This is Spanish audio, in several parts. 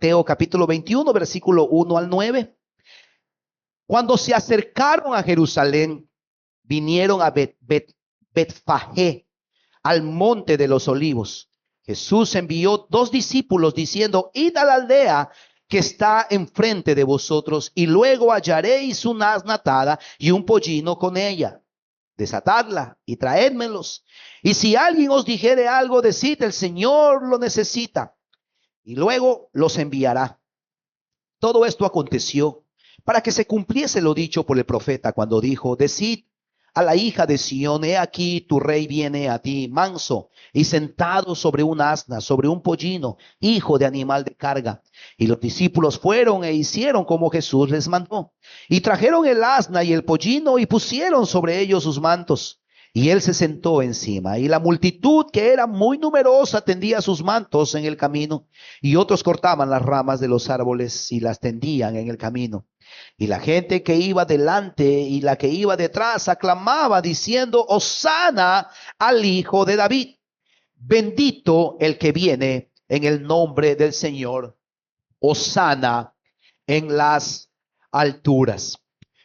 Mateo capítulo 21, versículo 1 al 9. Cuando se acercaron a Jerusalén, vinieron a Betfagé, al monte de los olivos. Jesús envió 2 discípulos diciendo: id a la aldea que está enfrente de vosotros, y luego hallaréis una asna atada y un pollino con ella. Desatadla y traédmelos. Y si alguien os dijere algo, decid: el Señor lo necesita, y luego los enviará. Todo esto aconteció para que se cumpliese lo dicho por el profeta cuando dijo: decid a la hija de Sión, he aquí tu rey viene a ti, manso y sentado sobre un asna, sobre un pollino, hijo de animal de carga. Y los discípulos fueron e hicieron como Jesús les mandó. Y trajeron el asna y el pollino y pusieron sobre ellos sus mantos. Y él se sentó encima, y la multitud, que era muy numerosa, tendía sus mantos en el camino, y otros cortaban las ramas de los árboles y las tendían en el camino. Y la gente que iba delante y la que iba detrás aclamaba diciendo: Hosana al Hijo de David. Bendito el que viene en el nombre del Señor. Hosana en las alturas.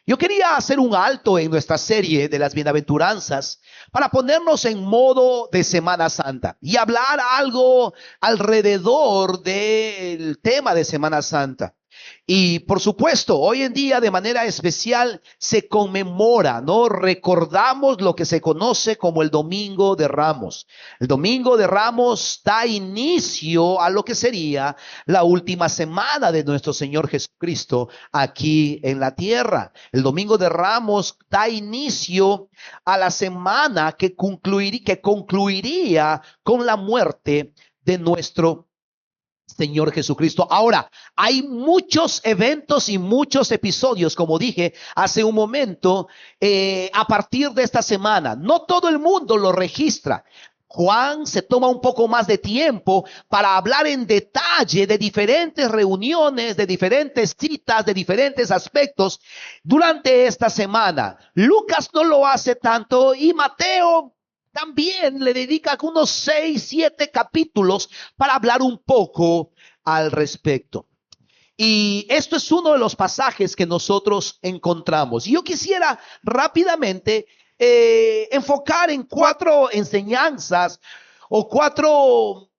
Yo quería hacer un alto en nuestra serie de las bienaventuranzas para ponernos en modo de Semana Santa y hablar algo alrededor del tema de Semana Santa. Y por supuesto, hoy en día de manera especial se conmemora, ¿no? Recordamos lo que se conoce como el Domingo de Ramos. El Domingo de Ramos da inicio a lo que sería la última semana de nuestro Señor Jesucristo aquí en la tierra. El Domingo de Ramos da inicio a la semana que concluiría con la muerte de nuestro Señor Jesucristo. Ahora, hay muchos eventos y muchos episodios, como dije hace un momento, a partir de esta semana. No todo el mundo lo registra. Juan se toma un poco más de tiempo para hablar en detalle de diferentes reuniones, de diferentes citas, de diferentes aspectos durante esta semana. Lucas no lo hace tanto y Mateo también le dedica unos 6, 7 capítulos para hablar un poco al respecto. Y esto es uno de los pasajes que nosotros encontramos. Y yo quisiera rápidamente enfocar en 4 enseñanzas o 4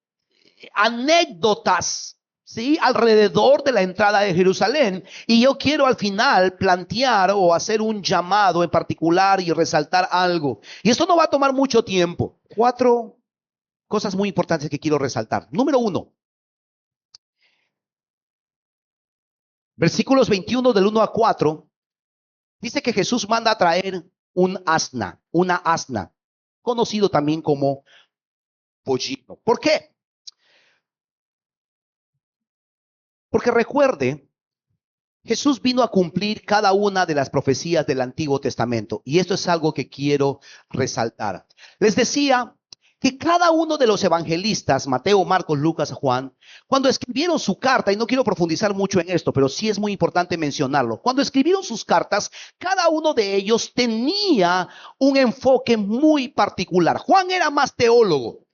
anécdotas, ¿sí?, alrededor de la entrada de Jerusalén. Y yo quiero al final plantear o hacer un llamado en particular y resaltar algo. Y esto no va a tomar mucho tiempo. 4 cosas muy importantes que quiero resaltar. Número 1. Versículos 21 del 1 a 4. Dice que Jesús manda a traer una asna, conocido también como pollino. ¿Por qué? Porque recuerde, Jesús vino a cumplir cada una de las profecías del Antiguo Testamento. Y esto es algo que quiero resaltar. Les decía que cada uno de los evangelistas, Mateo, Marcos, Lucas, Juan, cuando escribieron su carta, y no quiero profundizar mucho en esto, pero sí es muy importante mencionarlo. Cuando escribieron sus cartas, cada uno de ellos tenía un enfoque muy particular. Juan era más teólogo.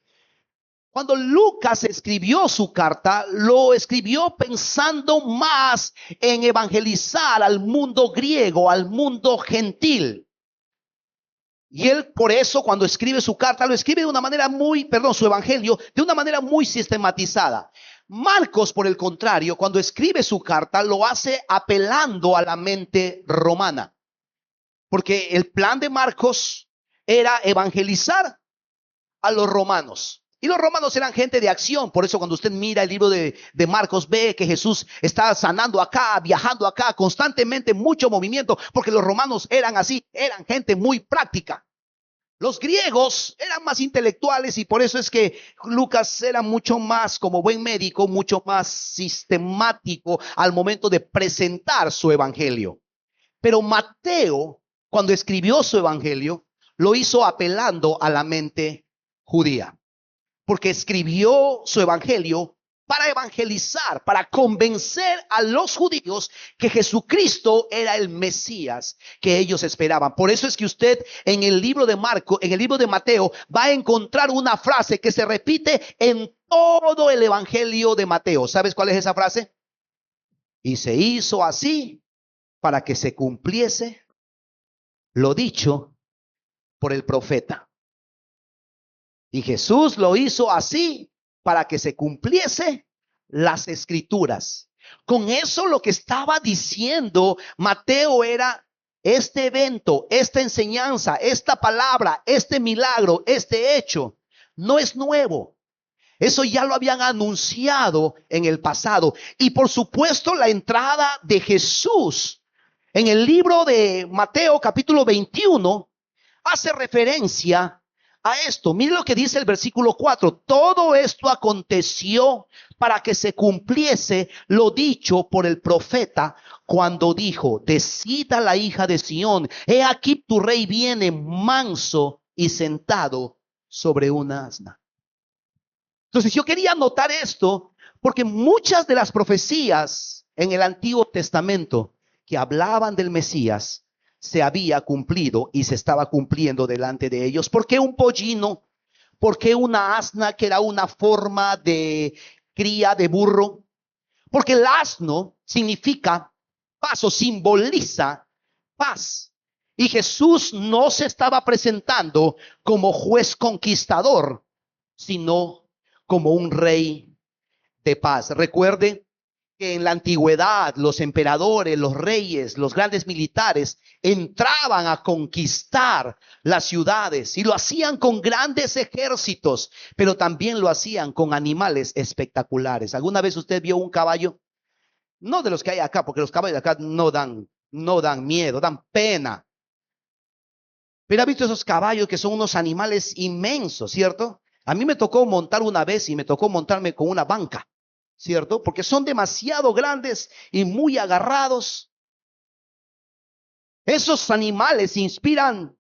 Cuando Lucas escribió su carta, lo escribió pensando más en evangelizar al mundo griego, al mundo gentil. Y él, por eso, cuando escribe su carta, lo escribe de una manera su evangelio, de una manera muy sistematizada. Marcos, por el contrario, cuando escribe su carta, lo hace apelando a la mente romana. Porque el plan de Marcos era evangelizar a los romanos. Y los romanos eran gente de acción. Por eso cuando usted mira el libro de Marcos, ve que Jesús está sanando acá, viajando acá, constantemente mucho movimiento, porque los romanos eran así, eran gente muy práctica. Los griegos eran más intelectuales y por eso es que Lucas era mucho más, como buen médico, mucho más sistemático al momento de presentar su evangelio. Pero Mateo, cuando escribió su evangelio, lo hizo apelando a la mente judía. Porque escribió su evangelio para evangelizar, para convencer a los judíos que Jesucristo era el Mesías que ellos esperaban. Por eso es que usted en el libro de Mateo va a encontrar una frase que se repite en todo el evangelio de Mateo. ¿Sabes cuál es esa frase? Y se hizo así para que se cumpliese lo dicho por el profeta. Y Jesús lo hizo así para que se cumpliese las escrituras. Con eso lo que estaba diciendo Mateo era: este evento, esta enseñanza, esta palabra, este milagro, este hecho, no es nuevo. Eso ya lo habían anunciado en el pasado. Y por supuesto, la entrada de Jesús en el libro de Mateo capítulo 21 hace referencia a esto. Mire lo que dice el versículo 4. Todo esto aconteció para que se cumpliese lo dicho por el profeta cuando dijo: decida la hija de Sión, he aquí tu rey viene manso y sentado sobre una asna. Entonces yo quería anotar esto porque muchas de las profecías en el Antiguo Testamento que hablaban del Mesías se había cumplido y se estaba cumpliendo delante de ellos. ¿Por qué un pollino? ¿Por qué una asna, que era una forma de cría de burro? Porque el asno significa paz o simboliza paz. Y Jesús no se estaba presentando como juez conquistador, sino como un rey de paz. Recuerde que en la antigüedad los emperadores, los reyes, los grandes militares entraban a conquistar las ciudades y lo hacían con grandes ejércitos, pero también lo hacían con animales espectaculares. ¿Alguna vez usted vio un caballo? No de los que hay acá, porque los caballos de acá no dan miedo, dan pena. Pero ha visto esos caballos que son unos animales inmensos, ¿cierto? A mí me tocó montar una vez y me tocó montarme con una banca, ¿cierto? Porque son demasiado grandes y muy agarrados. Esos animales inspiran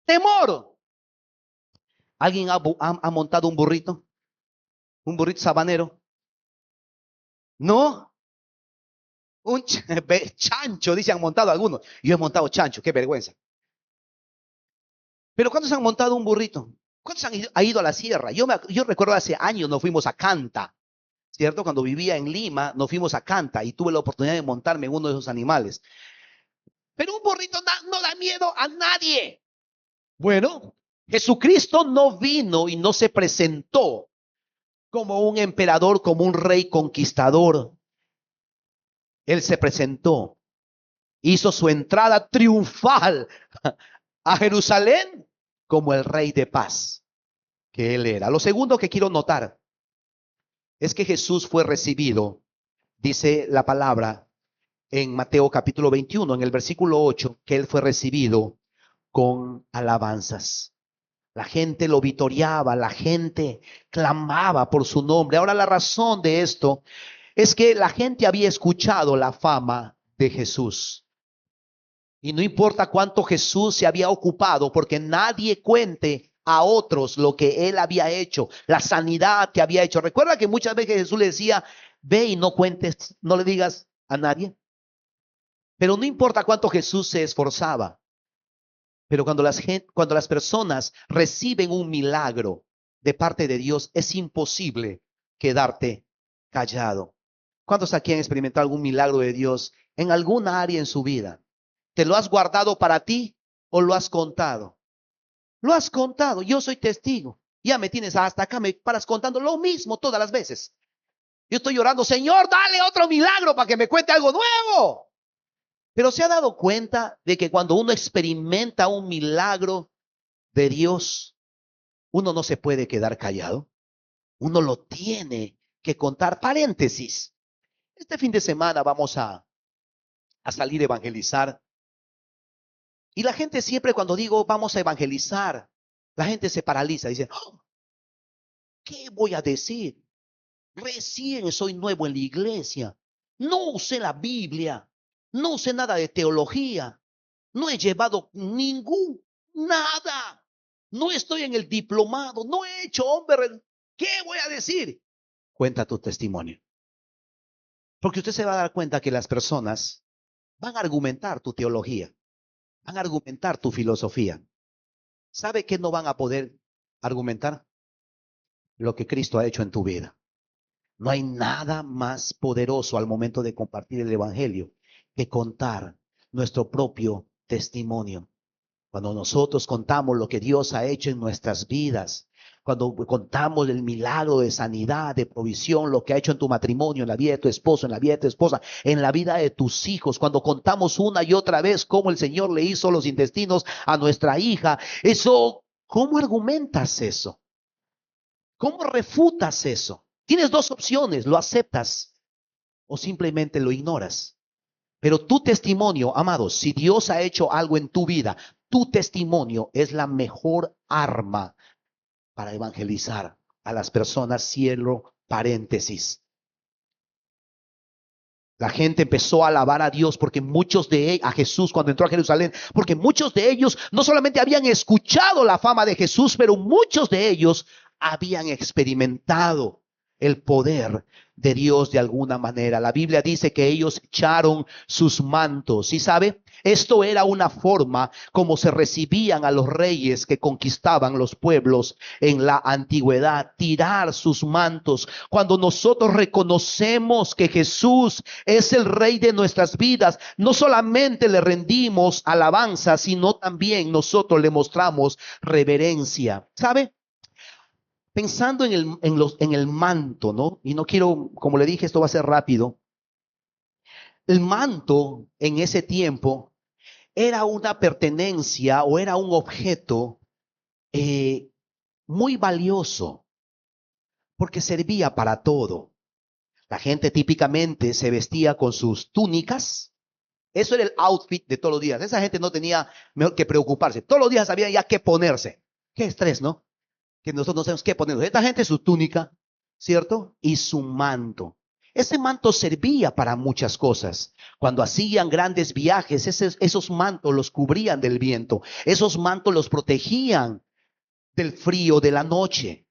temor. ¿Alguien ha montado un burrito? ¿Un burrito sabanero? ¿No? Un chancho, dicen, montado algunos. Yo he montado chancho, qué vergüenza. Pero ¿cuántos han montado un burrito? ¿Cuántos han ido a la sierra? Yo recuerdo hace años nos fuimos a Canta, ¿cierto? Cuando vivía en Lima, nos fuimos a Canta y tuve la oportunidad de montarme en uno de esos animales. Pero un burrito no da miedo a nadie. Bueno, Jesucristo no vino y no se presentó como un emperador, como un rey conquistador. Él se presentó, hizo su entrada triunfal a Jerusalén como el rey de paz que él era. Lo segundo que quiero notar es que Jesús fue recibido, dice la palabra en Mateo capítulo 21, en el versículo 8, que él fue recibido con alabanzas. La gente lo vitoreaba, la gente clamaba por su nombre. Ahora, la razón de esto es que la gente había escuchado la fama de Jesús. Y no importa cuánto Jesús se había ocupado, porque nadie cuente a otros lo que él había hecho, la sanidad que había hecho. Recuerda que muchas veces Jesús le decía: ve y no cuentes, no le digas a nadie. Pero no importa cuánto Jesús se esforzaba, pero cuando las personas reciben un milagro de parte de Dios, es imposible quedarte callado. ¿Cuántos aquí han experimentado algún milagro de Dios en alguna área en su vida? ¿Te lo has guardado para ti o lo has contado? Lo has contado, yo soy testigo. Ya me tienes hasta acá, me paras contando lo mismo todas las veces. Yo estoy llorando: Señor, dale otro milagro para que me cuente algo nuevo. Pero se ha dado cuenta de que cuando uno experimenta un milagro de Dios, uno no se puede quedar callado. Uno lo tiene que contar. Paréntesis. Este fin de semana vamos a salir a evangelizar. Y la gente siempre, cuando digo vamos a evangelizar, la gente se paraliza. Dice: oh, ¿qué voy a decir? Recién soy nuevo en la iglesia. No sé la Biblia. No sé nada de teología. No he llevado nada. No estoy en el diplomado. No he hecho, hombre. ¿Qué voy a decir? Cuenta tu testimonio. Porque usted se va a dar cuenta que las personas van a argumentar tu teología. Van a argumentar tu filosofía. ¿Sabe qué no van a poder argumentar? Lo que Cristo ha hecho en tu vida. No hay nada más poderoso al momento de compartir el evangelio que contar nuestro propio testimonio. Cuando nosotros contamos lo que Dios ha hecho en nuestras vidas, cuando contamos el milagro de sanidad, de provisión, lo que ha hecho en tu matrimonio, en la vida de tu esposo, en la vida de tu esposa, en la vida de tus hijos, cuando contamos una y otra vez cómo el Señor le hizo los intestinos a nuestra hija, eso, ¿cómo argumentas eso? ¿Cómo refutas eso? Tienes dos opciones: lo aceptas o simplemente lo ignoras. Pero tu testimonio, amados, si Dios ha hecho algo en tu vida, tu testimonio es la mejor arma para evangelizar a las personas. Cierro paréntesis. La gente empezó a alabar a Dios porque muchos de ellos, a Jesús cuando entró a Jerusalén, porque muchos de ellos no solamente habían escuchado la fama de Jesús, pero muchos de ellos habían experimentado el poder de Dios de alguna manera. La Biblia dice que ellos echaron sus mantos. ¿Y sabe? Esto era una forma como se recibían a los reyes que conquistaban los pueblos en la antigüedad, tirar sus mantos. Cuando nosotros reconocemos que Jesús es el rey de nuestras vidas, no solamente le rendimos alabanza, sino también nosotros le mostramos reverencia. ¿Sabe? Pensando en el manto, ¿no? Y no quiero, como le dije, esto va a ser rápido. El manto en ese tiempo era una pertenencia o era un objeto eh, muy valioso porque servía para todo. La gente típicamente se vestía con sus túnicas. Eso era el outfit de todos los días. Esa gente no tenía mejor que preocuparse. Todos los días sabían ya qué ponerse. Qué estrés, ¿no? Que nosotros no sabemos qué ponernos. Esta gente su túnica, ¿cierto? Y su manto. Ese manto servía para muchas cosas. Cuando hacían grandes viajes, esos mantos los cubrían del viento. Esos mantos los protegían del frío de la noche.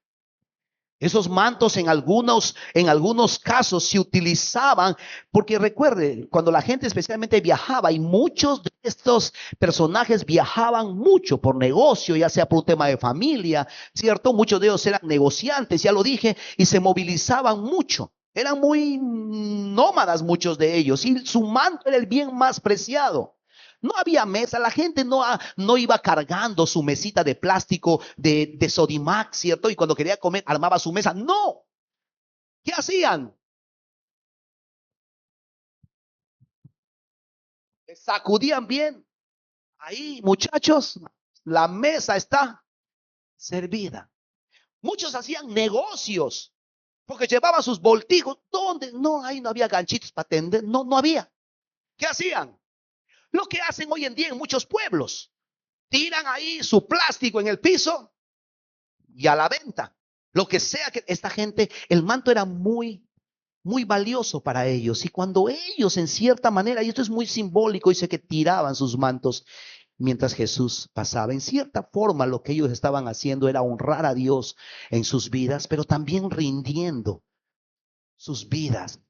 Esos mantos en algunos casos se utilizaban, porque recuerde, cuando la gente especialmente viajaba, y muchos de estos personajes viajaban mucho por negocio, ya sea por un tema de familia, ¿cierto? Muchos de ellos eran negociantes, ya lo dije, y se movilizaban mucho. Eran muy nómadas muchos de ellos, y su manto era el bien más preciado. No había mesa, la gente no iba cargando su mesita de plástico de Sodimac, ¿cierto? Y cuando quería comer, armaba su mesa. No. ¿Qué hacían? Sacudían bien. Ahí, muchachos, la mesa está servida. Muchos hacían negocios porque llevaban sus voltigos. ¿Dónde? No, ahí no había ganchitos para tender. No, no había. ¿Qué hacían? Lo que hacen hoy en día en muchos pueblos. Tiran ahí su plástico en el piso y a la venta. Lo que sea que esta gente, el manto era muy, muy valioso para ellos. Y cuando ellos, en cierta manera, y esto es muy simbólico, dice que tiraban sus mantos mientras Jesús pasaba. En cierta forma, lo que ellos estaban haciendo era honrar a Dios en sus vidas, pero también rindiendo sus vidas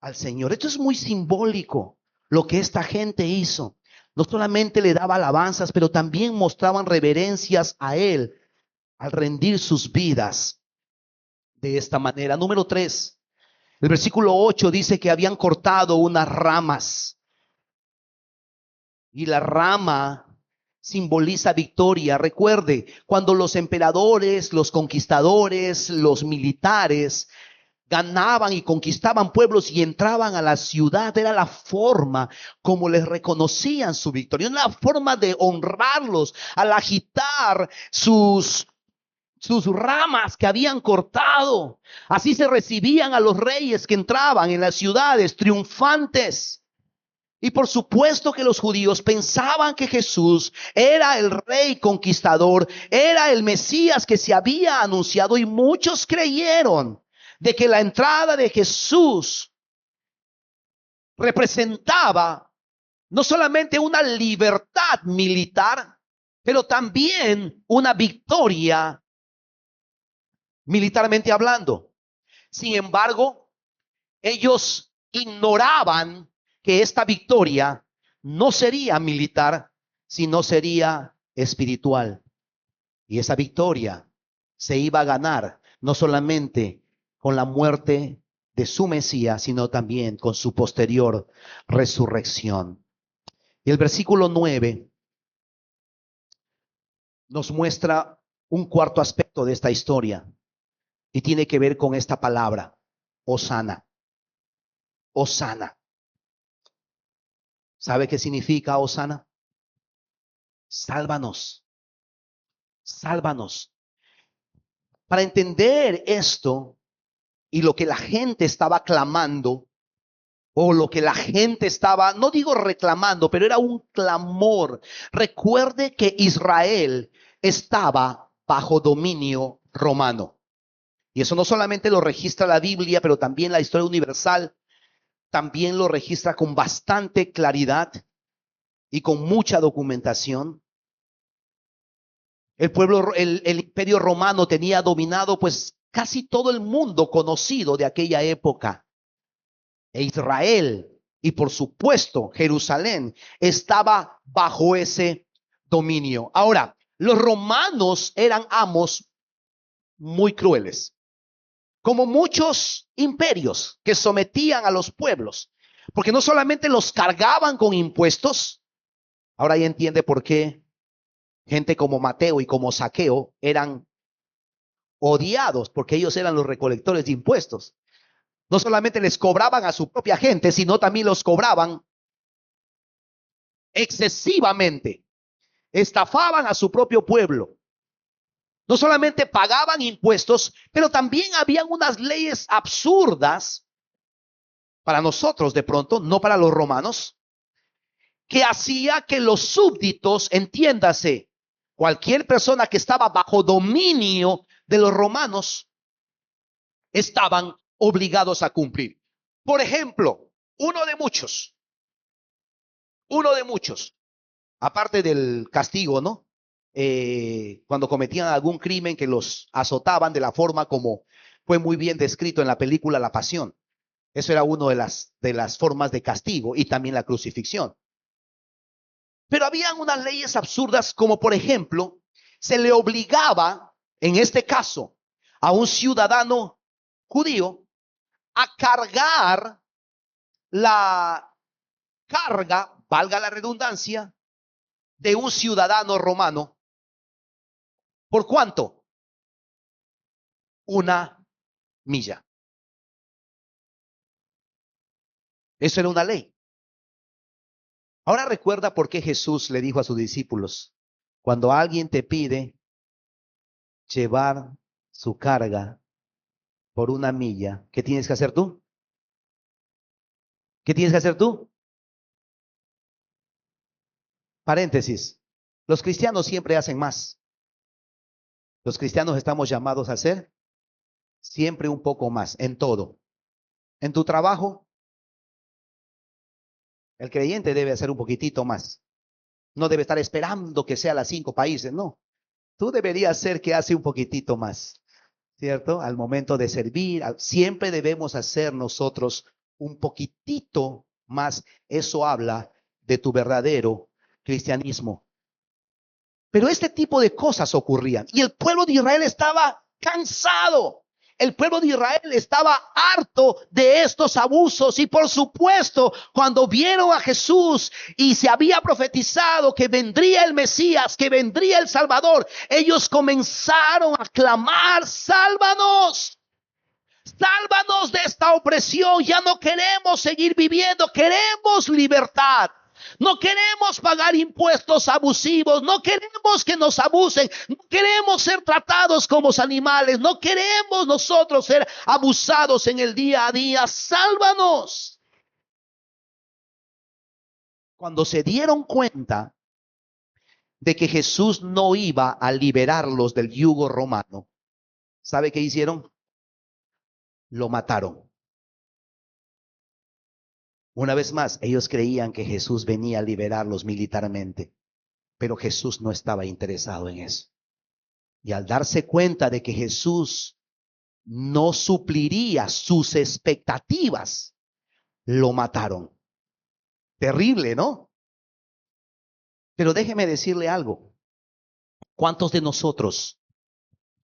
al Señor. Esto es muy simbólico, lo que esta gente hizo. No solamente le daba alabanzas, pero también mostraban reverencias a Él al rendir sus vidas de esta manera. Número 3, el versículo 8 dice que habían cortado unas ramas y la rama simboliza victoria. Recuerde, cuando los emperadores, los conquistadores, los militares ganaban y conquistaban pueblos y entraban a la ciudad, era la forma como les reconocían su victoria, una forma de honrarlos al agitar sus ramas que habían cortado. Así se recibían a los reyes que entraban en las ciudades triunfantes. Y por supuesto que los judíos pensaban que Jesús era el rey conquistador, era el Mesías que se había anunciado, y muchos creyeron de que la entrada de Jesús representaba no solamente una libertad militar, pero también una victoria militarmente hablando. Sin embargo, ellos ignoraban que esta victoria no sería militar, sino sería espiritual. Y esa victoria se iba a ganar no solamente con la muerte de su Mesías, sino también con su posterior resurrección. Y el versículo 9 nos muestra un cuarto aspecto de esta historia y tiene que ver con esta palabra, Hosana. Hosana. ¿Sabe qué significa Hosana? Sálvanos, sálvanos. Para entender esto y lo que la gente estaba clamando, o lo que la gente estaba, no digo reclamando, pero era un clamor. Recuerde que Israel estaba bajo dominio romano. Y eso no solamente lo registra la Biblia, pero también la historia universal también lo registra con bastante claridad y con mucha documentación. El imperio romano tenía dominado pues casi todo el mundo conocido de aquella época. E Israel y por supuesto Jerusalén estaba bajo ese dominio. Ahora, los romanos eran amos muy crueles, como muchos imperios que sometían a los pueblos, porque no solamente los cargaban con impuestos. Ahora ya entiende por qué gente como Mateo y como Zaqueo eran odiados, porque ellos eran los recolectores de impuestos. No solamente les cobraban a su propia gente, sino también los cobraban excesivamente. Estafaban a su propio pueblo. No solamente pagaban impuestos, pero también habían unas leyes absurdas para nosotros de pronto, no para los romanos, que hacía que los súbditos, entiéndase, cualquier persona que estaba bajo dominio de los romanos, estaban obligados a cumplir. Por ejemplo, uno de muchos, aparte del castigo, ¿no? Cuando cometían algún crimen que los azotaban de la forma como fue muy bien descrito en la película La Pasión. Eso era una de las formas de castigo y también la crucifixión. Pero habían unas leyes absurdas como por ejemplo, se le obligaba, en este caso, a un ciudadano judío a cargar la carga, valga la redundancia, de un ciudadano romano. ¿Por cuánto? 1 milla. Eso era una ley. Ahora recuerda por qué Jesús le dijo a sus discípulos, cuando alguien te pide llevar su carga por 1 milla, ¿qué tienes que hacer tú? ¿Qué tienes que hacer tú? Paréntesis. Los cristianos siempre hacen más. Los cristianos estamos llamados a hacer siempre un poco más en todo. En tu trabajo, el creyente debe hacer un poquitito más. No debe estar esperando que sea las 5 países, no. Tú deberías ser que hace un poquitito más, ¿cierto? Al momento de servir, siempre debemos hacer nosotros un poquitito más. Eso habla de tu verdadero cristianismo. Pero este tipo de cosas ocurrían y el pueblo de Israel estaba cansado. El pueblo de Israel estaba harto de estos abusos y por supuesto cuando vieron a Jesús y se había profetizado que vendría el Mesías, que vendría el Salvador, ellos comenzaron a clamar, sálvanos. Sálvanos de esta opresión, ya no queremos seguir viviendo, queremos libertad. No queremos pagar impuestos abusivos, no queremos que nos abusen, no queremos ser tratados como animales, no queremos nosotros ser abusados en el día a día. Sálvanos. Cuando se dieron cuenta de que Jesús no iba a liberarlos del yugo romano, ¿sabe qué hicieron? Lo mataron. Una vez más, ellos creían que Jesús venía a liberarlos militarmente, pero Jesús no estaba interesado en eso. Y al darse cuenta de que Jesús no supliría sus expectativas, lo mataron. Terrible, ¿no? Pero déjeme decirle algo. ¿Cuántos de nosotros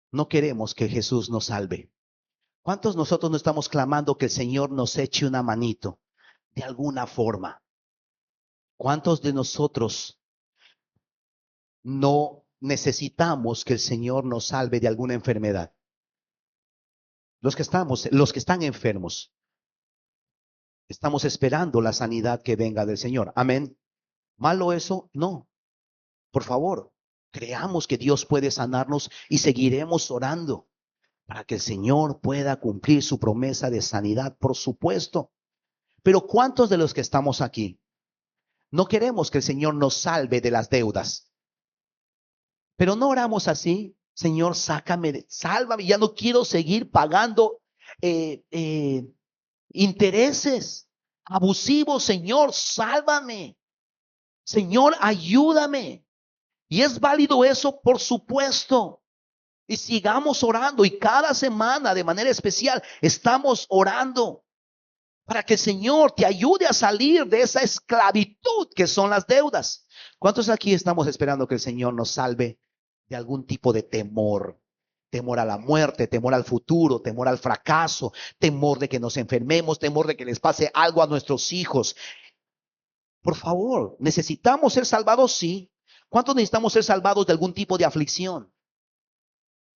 no queremos que Jesús nos salve? ¿Cuántos nosotros no estamos clamando que el Señor nos eche una manito de alguna forma? ¿Cuántos de nosotros no necesitamos que el Señor nos salve de alguna enfermedad? Los que están enfermos, estamos esperando la sanidad que venga del Señor. Amén. ¿Malo eso? No. Por favor, creamos que Dios puede sanarnos y seguiremos orando para que el Señor pueda cumplir su promesa de sanidad, por supuesto. Pero ¿cuántos de los que estamos aquí no queremos que el Señor nos salve de las deudas? Pero no oramos así: Señor, sácame, sálvame, ya no quiero seguir pagando eh, eh, intereses abusivos. Señor, sálvame. Señor, ayúdame. Y es válido eso, por supuesto. Y sigamos orando, y cada semana de manera especial estamos orando para que el Señor te ayude a salir de esa esclavitud que son las deudas. ¿Cuántos aquí estamos esperando que el Señor nos salve de algún tipo de temor? Temor a la muerte, temor al futuro, temor al fracaso, temor de que nos enfermemos, temor de que les pase algo a nuestros hijos. Por favor, ¿necesitamos ser salvados? Sí. ¿Cuántos necesitamos ser salvados de algún tipo de aflicción?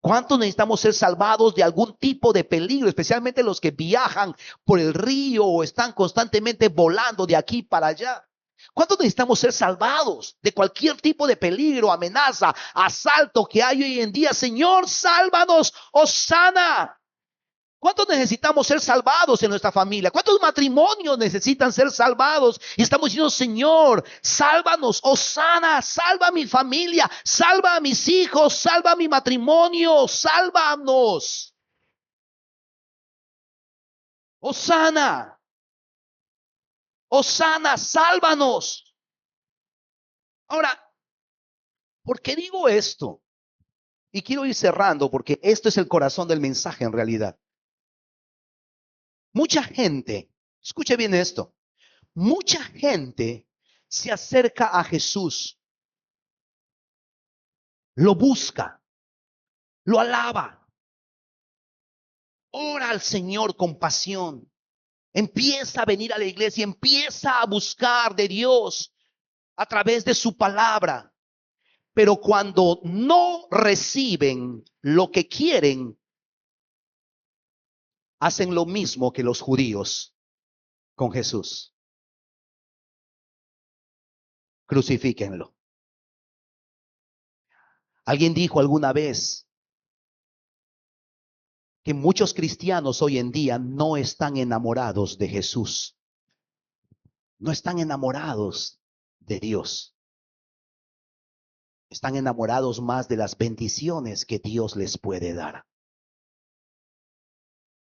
¿Cuántos necesitamos ser salvados de algún tipo de peligro? Especialmente los que viajan por el río o están constantemente volando de aquí para allá. ¿Cuántos necesitamos ser salvados de cualquier tipo de peligro, amenaza, asalto que hay hoy en día? Señor, sálvanos, Hosana. ¿Cuántos necesitamos ser salvados en nuestra familia? ¿Cuántos matrimonios necesitan ser salvados? Y estamos diciendo: Señor, sálvanos, Hosana, salva a mi familia, salva a mis hijos, salva a mi matrimonio, sálvanos. Hosana, Hosana, sálvanos. Ahora, ¿por qué digo esto? Y quiero ir cerrando porque esto es el corazón del mensaje en realidad. Mucha gente, escuche bien esto, mucha gente se acerca a Jesús, lo busca, lo alaba, ora al Señor con pasión, empieza a venir a la iglesia, empieza a buscar de Dios a través de su palabra. Pero cuando no reciben lo que quieren, hacen lo mismo que los judíos con Jesús: crucifíquenlo. Alguien dijo alguna vez que muchos cristianos hoy en día no están enamorados de Jesús, no están enamorados de Dios, están enamorados más de las bendiciones que Dios les puede dar.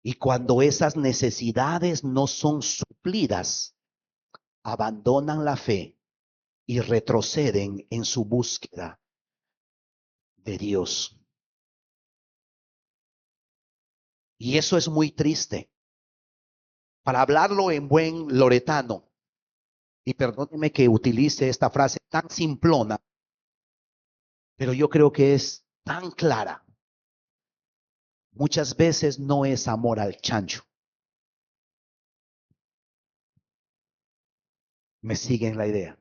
Y cuando esas necesidades no son suplidas, abandonan la fe y retroceden en su búsqueda de Dios. Y eso es muy triste. Para hablarlo en buen loretano, y perdóneme que utilice esta frase tan simplona, pero yo creo que es tan clara. Muchas veces no es amor al chancho. ¿Me siguen la idea?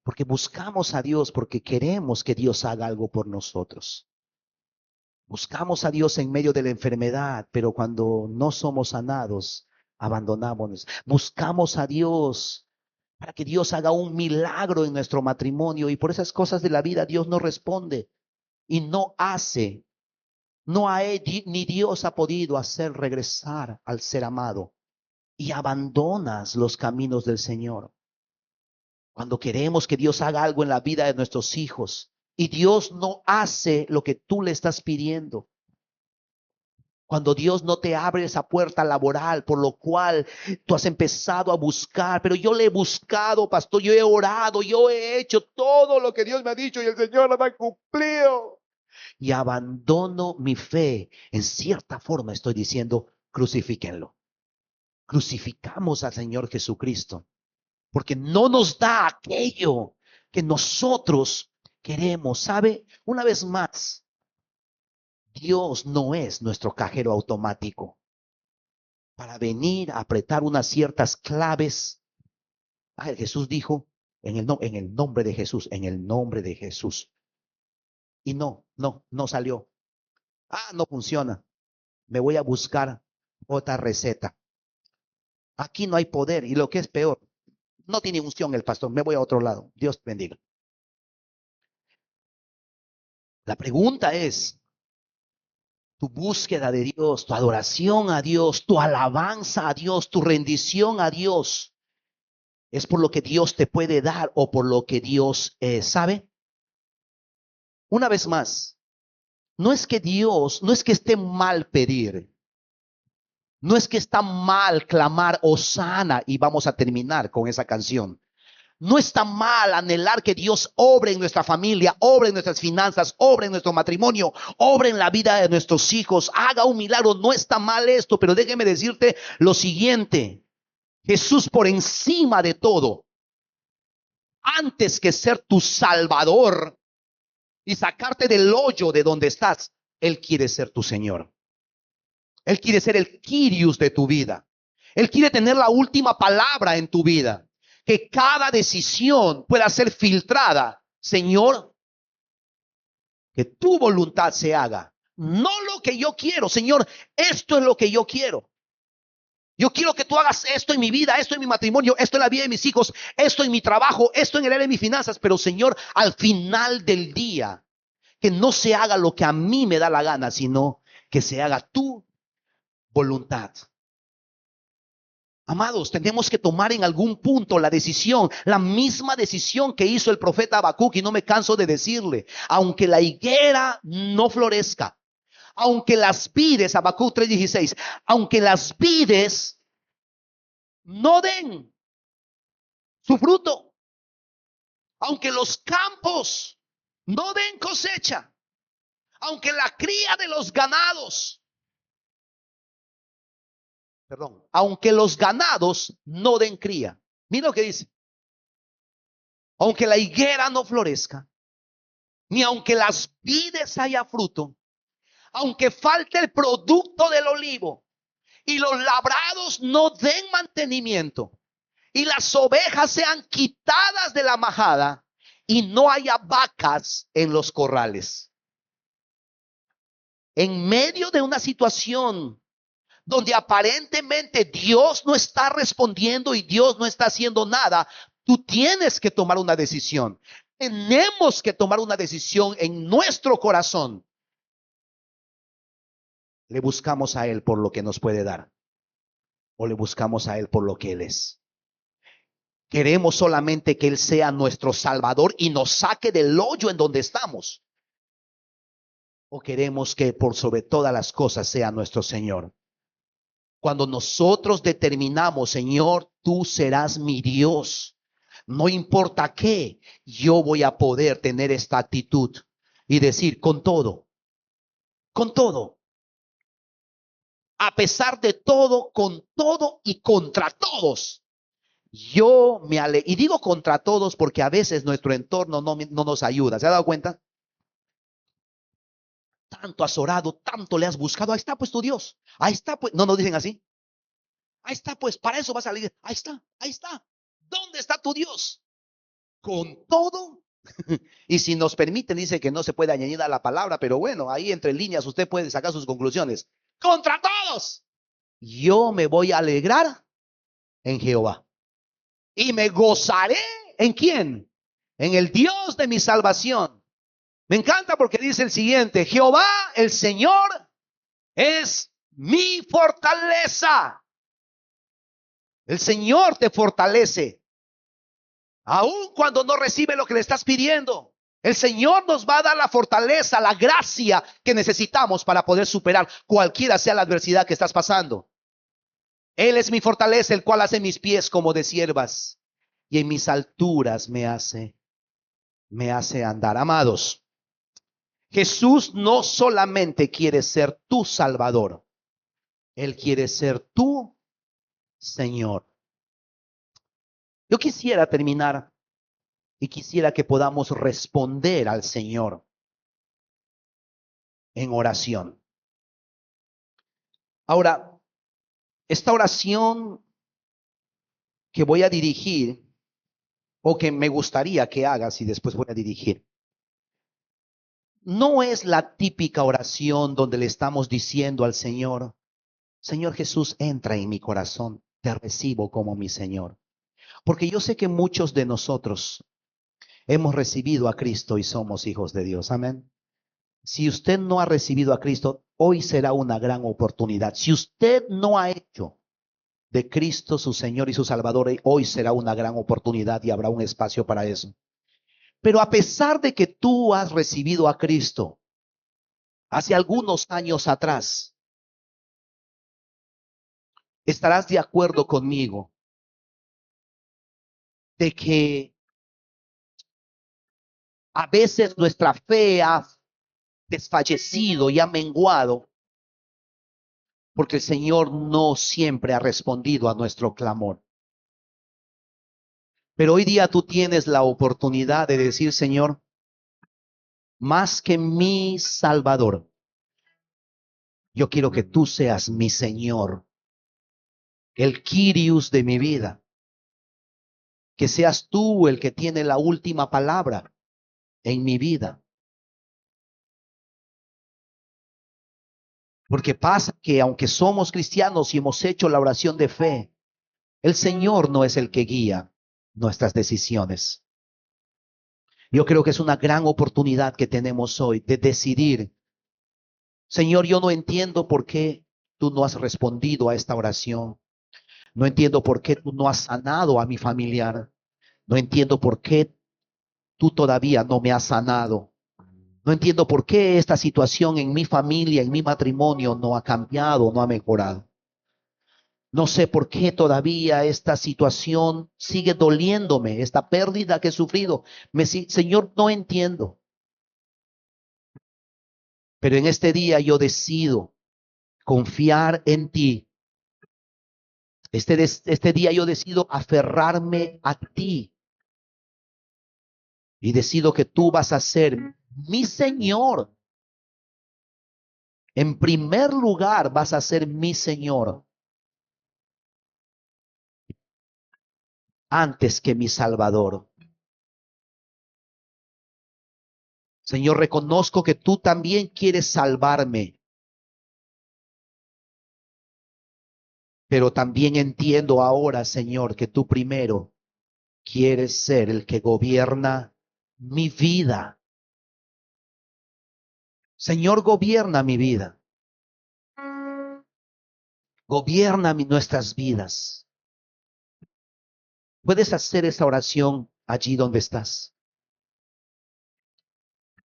Porque buscamos a Dios porque queremos que Dios haga algo por nosotros. Buscamos a Dios en medio de la enfermedad, pero cuando no somos sanados, abandonamos. Buscamos a Dios para que Dios haga un milagro en nuestro matrimonio, y por esas cosas de la vida Dios no responde y no hace. Ni Dios ha podido hacer regresar al ser amado, y abandonas los caminos del Señor. Cuando queremos que Dios haga algo en la vida de nuestros hijos y Dios no hace lo que tú le estás pidiendo. Cuando Dios no te abre esa puerta laboral por lo cual tú has empezado a buscar: pero yo le he buscado, pastor, yo he orado, yo he hecho todo lo que Dios me ha dicho y el Señor no me ha cumplido. Y abandono mi fe. En cierta forma estoy diciendo: crucifíquenlo. Crucificamos al Señor Jesucristo porque no nos da aquello que nosotros queremos. ¿Sabe? Una vez más, Dios no es nuestro cajero automático para venir a apretar unas ciertas claves. Jesús dijo, en el nombre de Jesús, en el nombre de Jesús. Y no salió. No funciona. Me voy a buscar otra receta. Aquí no hay poder y lo que es peor, no tiene unción el pastor. Me voy a otro lado. Dios te bendiga. La pregunta es, tu búsqueda de Dios, tu adoración a Dios, tu alabanza a Dios, tu rendición a Dios, ¿es por lo que Dios te puede dar o por lo que Dios sabe? Una vez más, no es que esté mal pedir. No es que está mal clamar Hosana y vamos a terminar con esa canción. No está mal anhelar que Dios obre en nuestra familia, obre en nuestras finanzas, obre en nuestro matrimonio, obre en la vida de nuestros hijos, haga un milagro. No está mal esto, pero déjeme decirte lo siguiente. Jesús por encima de todo, antes que ser tu salvador y sacarte del hoyo de donde estás, Él quiere ser tu Señor. Él quiere ser el Kyrios de tu vida. Él quiere tener la última palabra en tu vida. Que cada decisión pueda ser filtrada. Señor, que tu voluntad se haga. No lo que yo quiero. Señor, esto es lo que yo quiero. Yo quiero que tú hagas esto en mi vida, esto en mi matrimonio, esto en la vida de mis hijos, esto en mi trabajo, esto en el área de mis finanzas. Pero Señor, al final del día, que no se haga lo que a mí me da la gana, sino que se haga tu voluntad. Amados, tenemos que tomar en algún punto la decisión, la misma decisión que hizo el profeta Habacuc, y no me canso de decirle, aunque la higuera no florezca, aunque las vides, Habacuc 3:16, aunque las vides no den su fruto, aunque los campos no den cosecha, aunque la cría de los ganados, aunque los ganados no den cría. Mira lo que dice. Aunque la higuera no florezca, ni aunque las vides haya fruto, aunque falte el producto del olivo y los labrados no den mantenimiento y las ovejas sean quitadas de la majada y no haya vacas en los corrales. En medio de una situación donde aparentemente Dios no está respondiendo y Dios no está haciendo nada, tú tienes que tomar una decisión. Tenemos que tomar una decisión en nuestro corazón. ¿Le buscamos a Él por lo que nos puede dar? ¿O le buscamos a Él por lo que Él es? ¿Queremos solamente que Él sea nuestro Salvador y nos saque del hoyo en donde estamos? ¿O queremos que por sobre todas las cosas sea nuestro Señor? Cuando nosotros determinamos, Señor, tú serás mi Dios, no importa qué, yo voy a poder tener esta actitud y decir con todo, a pesar de todo, con todo y contra todos, yo me alegro. Y digo contra todos porque a veces nuestro entorno no nos ayuda. ¿Se ha dado cuenta? Tanto has orado, tanto le has buscado. Ahí está pues tu Dios. Ahí está pues. No nos dicen así. Ahí está pues, para eso vas a la iglesia. Ahí está, ahí está. ¿Dónde está tu Dios? Con todo. Y si nos permiten, dice que no se puede añadir a la palabra, pero bueno, ahí entre líneas usted puede sacar sus conclusiones. Contra todos. Yo me voy a alegrar en Jehová. Y me gozaré ¿en quién? En el Dios de mi salvación. Me encanta porque dice el siguiente: Jehová, el Señor, es mi fortaleza. El Señor te fortalece. Aun cuando no recibe lo que le estás pidiendo, el Señor nos va a dar la fortaleza, la gracia que necesitamos para poder superar cualquiera sea la adversidad que estás pasando. Él es mi fortaleza, el cual hace mis pies como de siervas y en mis alturas me hace andar. Amados, Jesús no solamente quiere ser tu Salvador, Él quiere ser tu Señor. Yo quisiera terminar y quisiera que podamos responder al Señor. en oración. Ahora, esta oración que voy a dirigir, o que me gustaría que hagas y después voy a dirigir, no es la típica oración donde le estamos diciendo al Señor, Señor Jesús, entra en mi corazón, te recibo como mi Señor. Porque yo sé que muchos de nosotros hemos recibido a Cristo y somos hijos de Dios. Amén. Si usted no ha recibido a Cristo, hoy será una gran oportunidad. Si usted no ha hecho de Cristo su Señor y su Salvador, hoy será una gran oportunidad y habrá un espacio para eso. Pero a pesar de que tú has recibido a Cristo hace algunos años atrás, estarás de acuerdo conmigo de que a veces nuestra fe ha desfallecido y ha menguado porque el Señor no siempre ha respondido a nuestro clamor. Pero hoy día tú tienes la oportunidad de decir, Señor, más que mi Salvador, yo quiero que tú seas mi Señor, el Kyrios de mi vida, que seas tú el que tiene la última palabra en mi vida. Porque pasa que aunque somos cristianos y hemos hecho la oración de fe, el Señor no es el que guía nuestras decisiones. Yo creo que es una gran oportunidad que tenemos hoy de decidir, Señor, yo no entiendo por qué tú no has respondido a esta oración. No entiendo por qué tú no has sanado a mi familiar. No entiendo por qué tú todavía no me has sanado. No entiendo por qué esta situación en mi familia, en mi matrimonio no ha cambiado, no ha mejorado. No sé por qué todavía esta situación sigue doliéndome, esta pérdida que he sufrido. Señor, no entiendo. Pero en este día yo decido confiar en ti. Este día yo decido aferrarme a ti y decido que tú vas a ser mi Señor. En primer lugar vas a ser mi Señor antes que mi Salvador. Señor, reconozco que tú también quieres salvarme, pero también entiendo ahora, Señor, que tú primero quieres ser el que gobierna mi vida. Señor, gobierna mi vida. Gobierna nuestras vidas. Puedes hacer esa oración allí donde estás.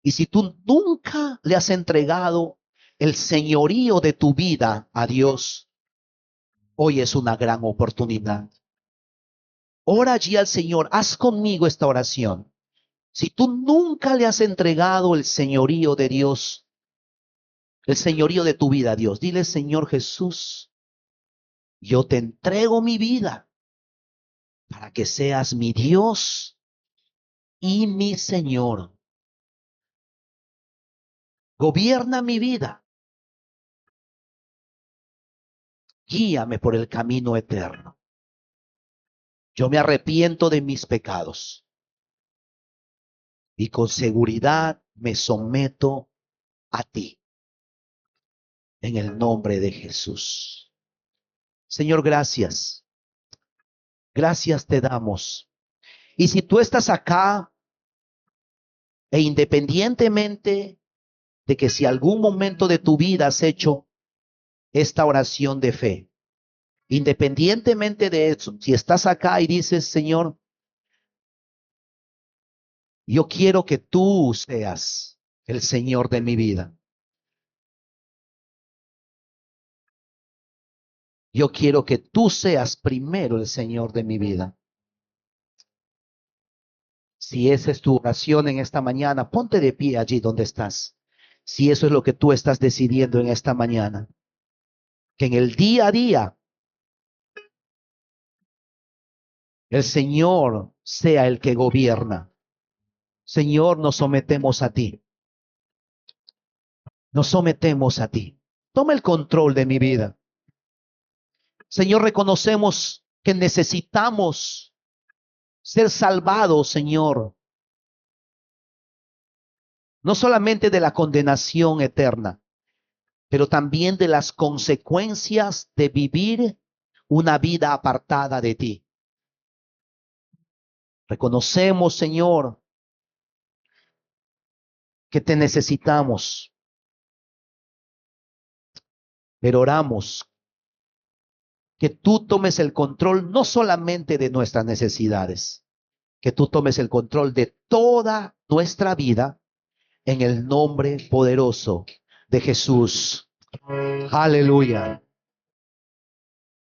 Y si tú nunca le has entregado el señorío de tu vida a Dios, hoy es una gran oportunidad. Ora allí al Señor, haz conmigo esta oración. Si tú nunca le has entregado el señorío de Dios, el señorío de tu vida a Dios, dile, Señor Jesús, yo te entrego mi vida para que seas mi Dios y mi Señor. Gobierna mi vida. Guíame por el camino eterno. Yo me arrepiento de mis pecados y con seguridad me someto a ti. En el nombre de Jesús. Señor, gracias. Gracias te damos. Y si tú estás acá e independientemente de que si algún momento de tu vida has hecho esta oración de fe, independientemente de eso, si estás acá y dices, Señor, yo quiero que tú seas el Señor de mi vida. Yo quiero que tú seas primero el Señor de mi vida. Si esa es tu oración en esta mañana, ponte de pie allí donde estás. Si eso es lo que tú estás decidiendo en esta mañana, que en el día a día el Señor sea el que gobierna. Señor, nos sometemos a ti. Nos sometemos a ti. Toma el control de mi vida. Señor, reconocemos que necesitamos ser salvados, Señor. No solamente de la condenación eterna, pero también de las consecuencias de vivir una vida apartada de ti. Reconocemos, Señor, que te necesitamos, pero oramos que tú tomes el control no solamente de nuestras necesidades, que tú tomes el control de toda nuestra vida en el nombre poderoso de Jesús. Aleluya.